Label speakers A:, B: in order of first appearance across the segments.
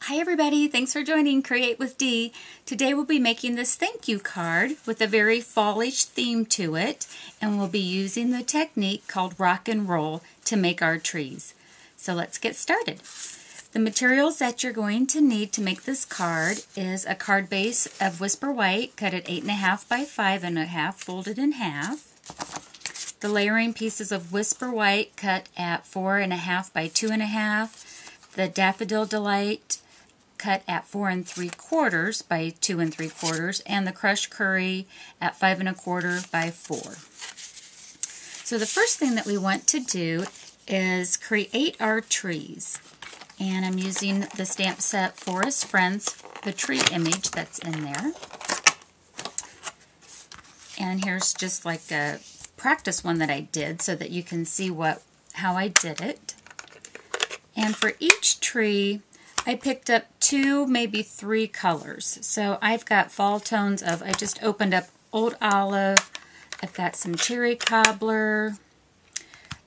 A: Hi everybody, thanks for joining Create with Dee. Today we'll be making this thank you card with a very fallish theme to it, and we'll be using the technique called rock and roll to make our trees. So let's get started. The materials that you're going to need to make this card is a card base of Whisper White cut at 8.5 by 5.5, folded in half. The layering pieces of Whisper White cut at 4.5 by 2.5. The Daffodil Delight cut at 4 3/4 by 2 3/4, and the crushed curry at 5 1/4 by 4. So the first thing that we want to do is create our trees. And I'm using the stamp set Forest Friends, the tree image that's in there. And here's just like a practice one that I did so that you can see how I did it. And for each tree, I picked up 2, maybe 3 colors. So I've got fall tones of, I just opened up Old Olive, I've got some Cherry Cobbler,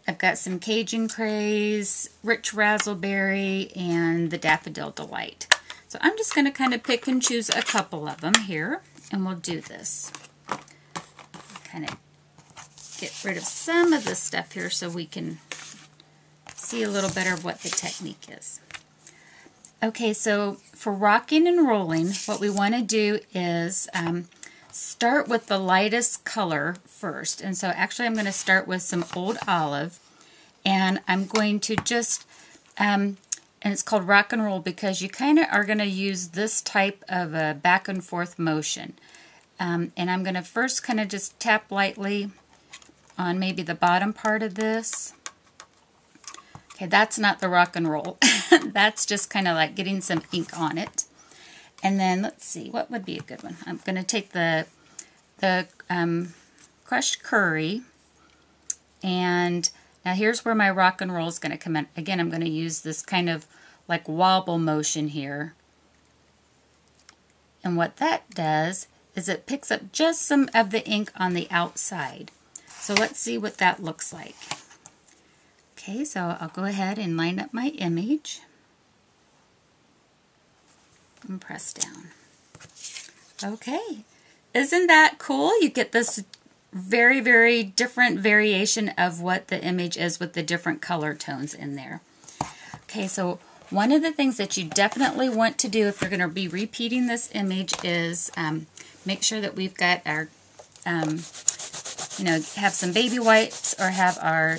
A: I've got some Cajun Craze, Rich Razzleberry, and the Daffodil Delight. So I'm just going to kind of pick and choose a couple of them here, and we'll do this. Kind of get rid of some of the stuff here so we can see a little better of what the technique is. Okay, so for rocking and rolling, what we want to do is start with the lightest color first. And so actually I'm going to start with some Old Olive, and I'm going to just, and it's called rock and roll because you kind of are going to use this type of a back and forth motion. And I'm going to first kind of just tap lightly on maybe the bottom part of this. Okay, that's not the rock and roll. That's just kind of like getting some ink on it. And then let's see, what would be a good one? I'm going to take the crushed curry, and now here's where my rock and roll is going to come in. Again, I'm going to use this kind of like wobble motion here. And what that does is it picks up just some of the ink on the outside. So let's see what that looks like. Okay, so I'll go ahead and line up my image and press down. Okay, isn't that cool? You get this very, very different variation of what the image is with the different color tones in there. Okay, so one of the things that you definitely want to do if you're going to be repeating this image is make sure that we've got our, have some baby wipes or have our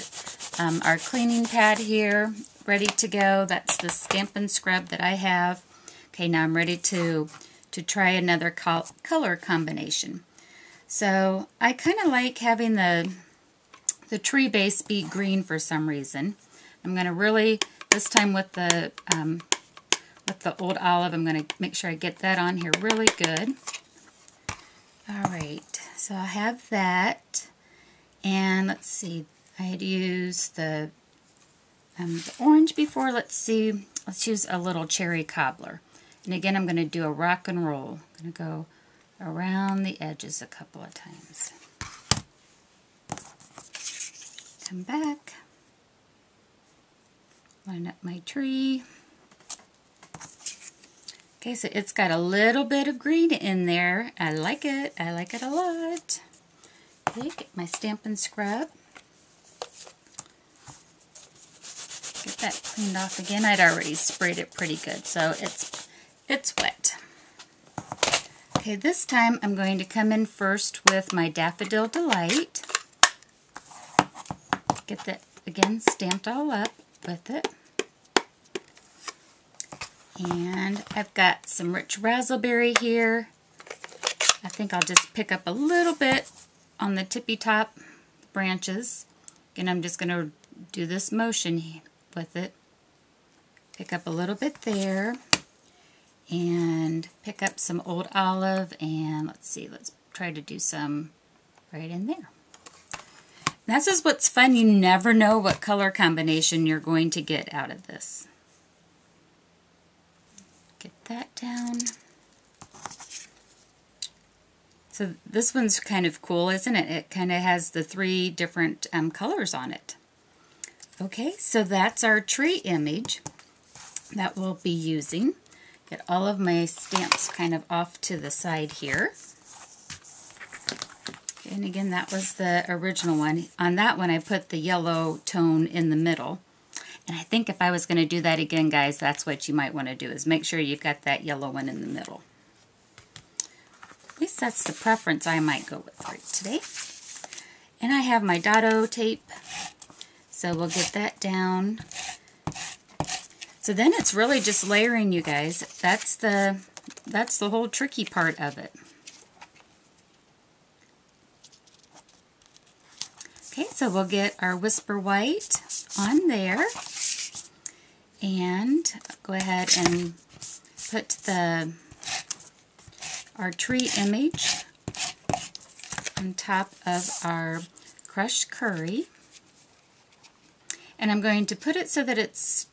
A: cleaning pad here ready to go. That's the Stampin' Scrub that I have. Okay, now I'm ready to try another color combination. So I kind of like having the tree base be green for some reason. I'm going to really, this time with the Old Olive, I'm going to make sure I get that on here really good. Alright, so I have that, and let's see, I had used the orange before. Let's see, let's use a little Cherry Cobbler. And again, I'm going to do a rock and roll. I'm going to go around the edges a couple of times. Come back. Line up my tree. Okay, so it's got a little bit of green in there. I like it. I like it a lot. Okay, get my Stampin' Scrub. Get that cleaned off again. I'd already sprayed it pretty good, so it's wet. Okay, this time I'm going to come in first with my Daffodil Delight. Get that, again, stamped all up with it. And I've got some Rich Razzleberry here. I think I'll just pick up a little bit on the tippy top branches. Again, I'm just going to do this motion with it. Pick up a little bit there. And pick up some Old Olive, and let's see, let's try to do some right in there. This is what's fun. You never know what color combination you're going to get out of this. Get that down. So this one's kind of cool, isn't it? It kind of has the 3 different colors on it. Okay, so that's our tree image that we'll be using. Get all of my stamps kind of off to the side here. And again, that was the original one. On that one, I put the yellow tone in the middle. And I think if I was going to do that again, guys, that's what you might want to do, is make sure you've got that yellow one in the middle. At least that's the preference I might go with right today. And I have my dado tape, so we'll get that down. So then it's really just layering, you guys. That's the whole tricky part of it. Okay, so we'll get our Whisper White on there, and go ahead and put our tree image on top of our crushed curry. And I'm going to put it so that it's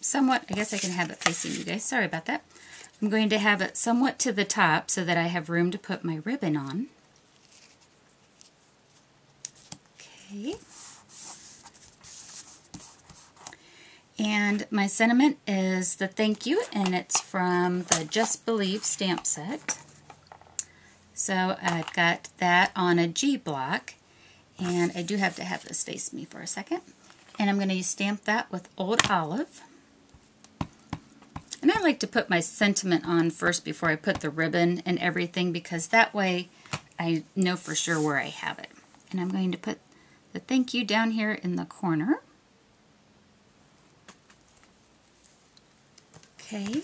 A: somewhat, I guess I can have it facing you guys, sorry about that. I'm going to have it somewhat to the top so that I have room to put my ribbon on. Okay. And my sentiment is the thank you, and it's from the Just Believe stamp set. So I've got that on a G block, and I do have to have this face me for a second. And I'm going to stamp that with Old Olive. And I like to put my sentiment on first before I put the ribbon and everything, because that way I know for sure where I have it. And I'm going to put the thank you down here in the corner. Okay.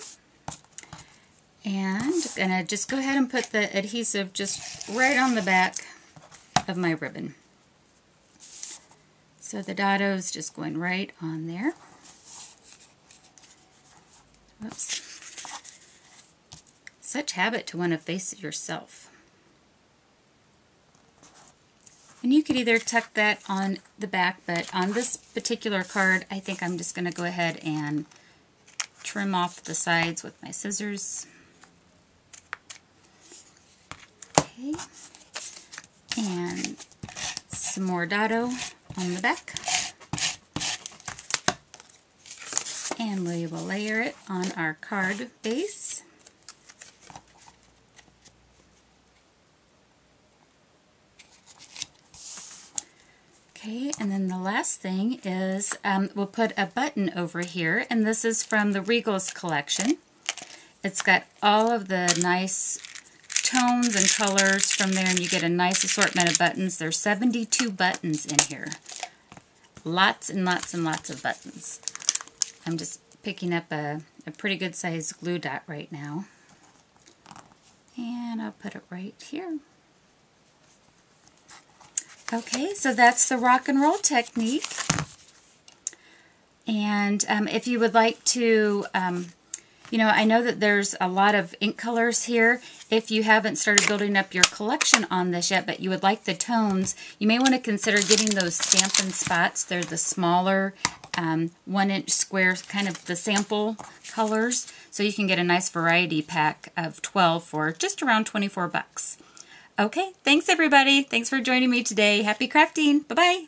A: And I'm going to just go ahead and put the adhesive just right on the back of my ribbon. So the dado is just going right on there. Whoops. Such habit to want to face it yourself. And you could either tuck that on the back, but on this particular card, I think I'm just going to go ahead and trim off the sides with my scissors. Okay. And some more dado on the back. And we will layer it on our card base. Okay, and then the last thing is we'll put a button over here, and this is from the Regals collection. It's got all of the nice tones and colors from there, and you get a nice assortment of buttons. There's 72 buttons in here. Lots and lots and lots of buttons. I'm just picking up a pretty good size glue dot right now. And I'll put it right here. Okay, so that's the rock and roll technique. And if you would like to, you know, I know that there's a lot of ink colors here. If you haven't started building up your collection on this yet, but you would like the tones, you may want to consider getting those Stampin' Spots. They're the smaller 1-inch square, kind of the sample colors. So you can get a nice variety pack of 12 for just around 24 bucks. Okay, thanks everybody. Thanks for joining me today. Happy crafting. Bye-bye.